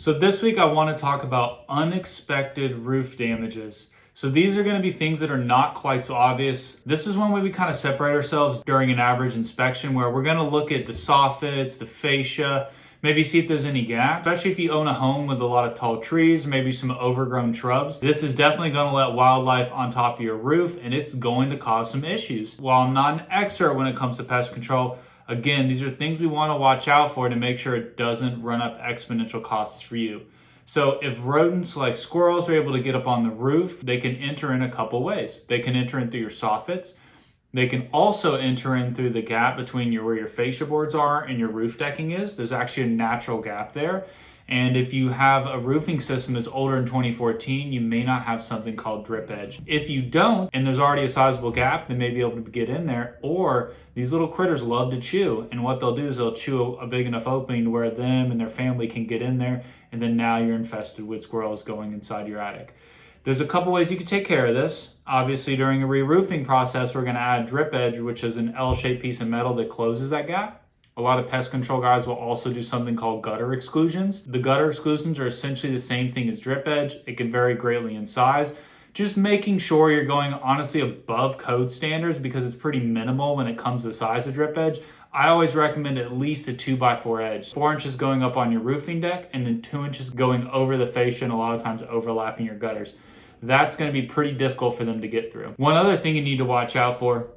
So this week I want to talk about unexpected roof damages. So these are going to be things that are not quite so obvious. This is one way we kind of separate ourselves during an average inspection, where we're going to look at the soffits, the fascia, maybe see if there's any gaps, especially if you own a home with a lot of tall trees, maybe some overgrown shrubs. This is definitely going to let wildlife on top of your roof, and it's going to cause some issues. While I'm not an expert when it comes to pest control, again, these are things we want to watch out for to make sure it doesn't run up exponential costs for you. So if rodents like squirrels are able to get up on the roof, they can enter in a couple ways. They can enter in through your soffits. They can also enter in through the gap between where your fascia boards are and your roof decking is. There's actually a natural gap there. And if you have a roofing system that's older than 2014, you may not have something called drip edge. If you don't, and there's already a sizable gap, they may be able to get in there. Or these little critters love to chew. And what they'll do is they'll chew a big enough opening to where them and their family can get in there. And then now you're infested with squirrels going inside your attic. There's a couple ways you can take care of this. Obviously, during a re-roofing process, we're going to add drip edge, which is an L-shaped piece of metal that closes that gap. A lot of pest control guys will also do something called gutter exclusions. The gutter exclusions are essentially the same thing as drip edge. It can vary greatly in size. Just making sure you're going honestly above code standards, because it's pretty minimal when it comes to the size of drip edge. I always recommend at least a 2x4 edge. 4 inches going up on your roofing deck, and then 2 inches going over the fascia, and a lot of times overlapping your gutters. That's going to be pretty difficult for them to get through. One other thing you need to watch out for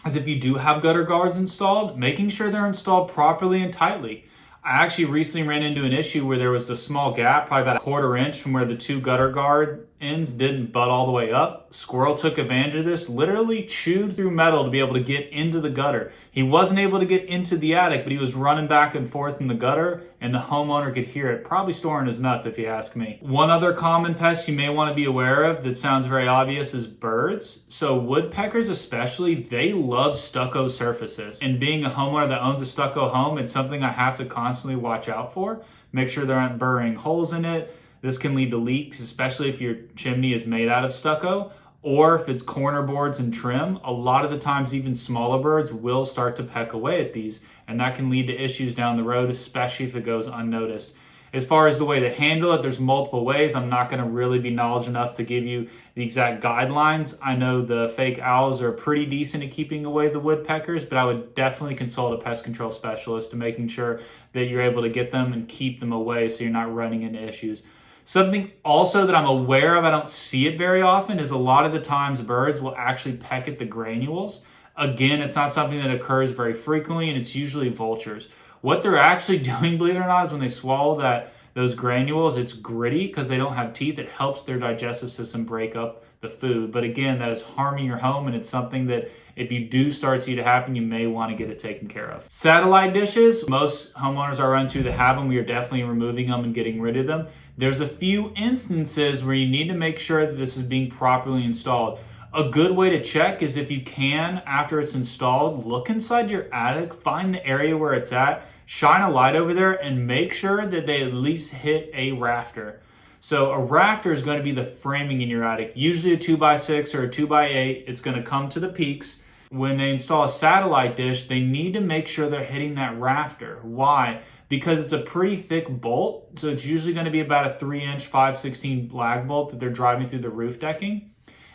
is if you do have gutter guards installed, making sure they're installed properly and tightly. I actually recently ran into an issue where there was a small gap, probably about a 1/4 inch from where the two gutter guard ends didn't butt all the way up. Squirrel took advantage of this, literally chewed through metal to be able to get into the gutter. He wasn't able to get into the attic, but he was running back and forth in the gutter, and the homeowner could hear it, probably storing his nuts if you ask me. One other common pest you may want to be aware of that sounds very obvious is birds. So woodpeckers especially, they love stucco surfaces. And being a homeowner that owns a stucco home, it's something I have to constantly watch out for. Make sure there aren't burrowing holes in it. This can lead to leaks, especially if your chimney is made out of stucco, or if it's corner boards and trim. A lot of the times, even smaller birds will start to peck away at these, and that can lead to issues down the road, especially if it goes unnoticed. As far as the way to handle it, there's multiple ways. I'm not going to really be knowledgeable enough to give you the exact guidelines. I know the fake owls are pretty decent at keeping away the woodpeckers, but I would definitely consult a pest control specialist to making sure that you're able to get them and keep them away so you're not running into issues. Something also that I'm aware of, I don't see it very often, is a lot of the times birds will actually peck at the granules. Again, it's not something that occurs very frequently, and it's usually vultures. What they're actually doing, believe it or not, is when they swallow those granules, it's gritty because they don't have teeth. It helps their digestive system break up the food. But again, that is harming your home, and it's something that if you do start to see it happen, you may want to get it taken care of. Satellite dishes, most homeowners I run to that have them, we are definitely removing them and getting rid of them. There's a few instances where you need to make sure that this is being properly installed. A good way to check is, if you can, after it's installed, look inside your attic, find the area where it's at, shine a light over there, and make sure that they at least hit a rafter. So a rafter is going to be the framing in your attic. Usually a 2x6 or a 2x8. It's going to come to the peaks. When they install a satellite dish, they need to make sure they're hitting that rafter. Why? Because it's a pretty thick bolt. So it's usually going to be about a 3-inch 5/16 lag bolt that they're driving through the roof decking.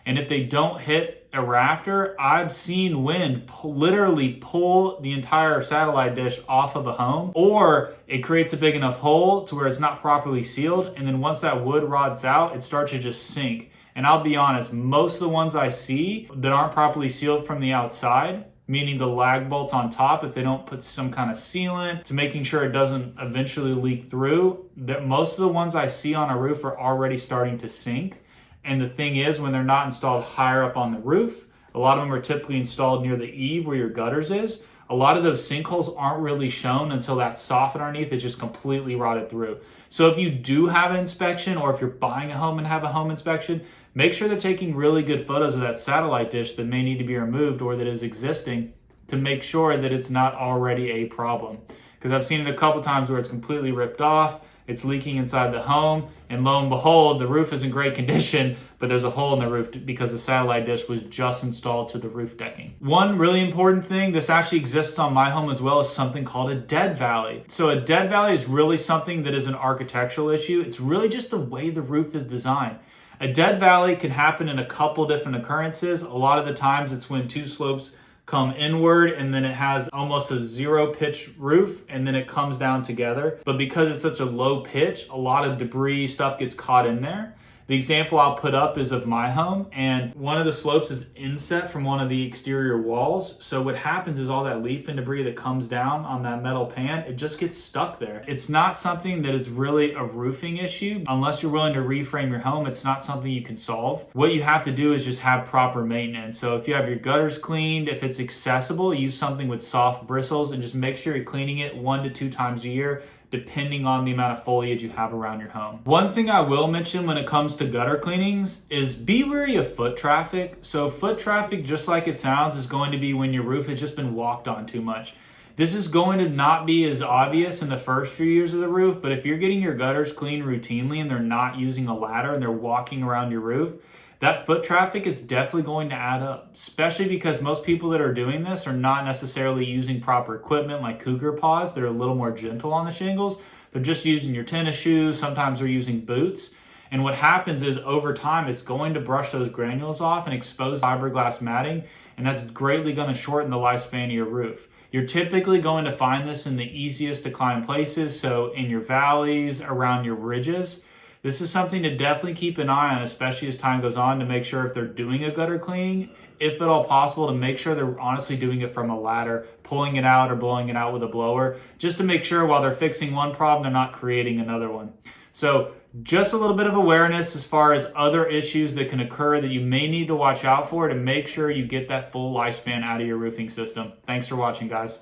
And if they don't hit a rafter, I've seen wind literally pull the entire satellite dish off of a home, or it creates a big enough hole to where it's not properly sealed. And then once that wood rots out, it starts to just sink. And I'll be honest, most of the ones I see that aren't properly sealed from the outside, meaning the lag bolts on top, if they don't put some kind of sealant to making sure it doesn't eventually leak through, that most of the ones I see on a roof are already starting to sink. And the thing is, when they're not installed higher up on the roof, a lot of them are typically installed near the eave where your gutters is. A lot of those sinkholes aren't really shown until that soffit underneath is just completely rotted through. So if you do have an inspection, or if you're buying a home and have a home inspection, make sure they're taking really good photos of that satellite dish that may need to be removed or that is existing, to make sure that it's not already a problem. Because I've seen it a couple times where it's completely ripped off, it's leaking inside the home, and lo and behold, the roof is in great condition, but there's a hole in the roof because the satellite dish was just installed to the roof decking. One really important thing, this actually exists on my home as well, is something called a dead valley. So a dead valley is really something that is an architectural issue. It's really just the way the roof is designed. A dead valley can happen in a couple different occurrences. A lot of the times it's when two slopes come inward and then it has almost a zero pitch roof and then it comes down together. But because it's such a low pitch, a lot of debris stuff gets caught in there. The example I'll put up is of my home, and one of the slopes is inset from one of the exterior walls. So what happens is all that leaf and debris that comes down on that metal pan, it just gets stuck there. It's not something that is really a roofing issue. Unless you're willing to reframe your home, it's not something you can solve. What you have to do is just have proper maintenance. So if you have your gutters cleaned, if it's accessible, use something with soft bristles and just make sure you're cleaning it 1 to 2 times a year, depending on the amount of foliage you have around your home. One thing I will mention when it comes to gutter cleanings is be wary of foot traffic. So foot traffic, just like it sounds, is going to be when your roof has just been walked on too much. This is going to not be as obvious in the first few years of the roof, but if you're getting your gutters cleaned routinely and they're not using a ladder and they're walking around your roof, that foot traffic is definitely going to add up, especially because most people that are doing this are not necessarily using proper equipment like cougar paws. They're a little more gentle on the shingles. They're just using your tennis shoes. Sometimes they're using boots. And what happens is over time, it's going to brush those granules off and expose fiberglass matting. And that's greatly going to shorten the lifespan of your roof. You're typically going to find this in the easiest to climb places. So in your valleys, around your ridges. This is something to definitely keep an eye on, especially as time goes on, to make sure if they're doing a gutter cleaning, if at all possible, to make sure they're honestly doing it from a ladder, pulling it out or blowing it out with a blower, just to make sure while they're fixing one problem, they're not creating another one. So just a little bit of awareness as far as other issues that can occur that you may need to watch out for to make sure you get that full lifespan out of your roofing system. Thanks for watching, guys.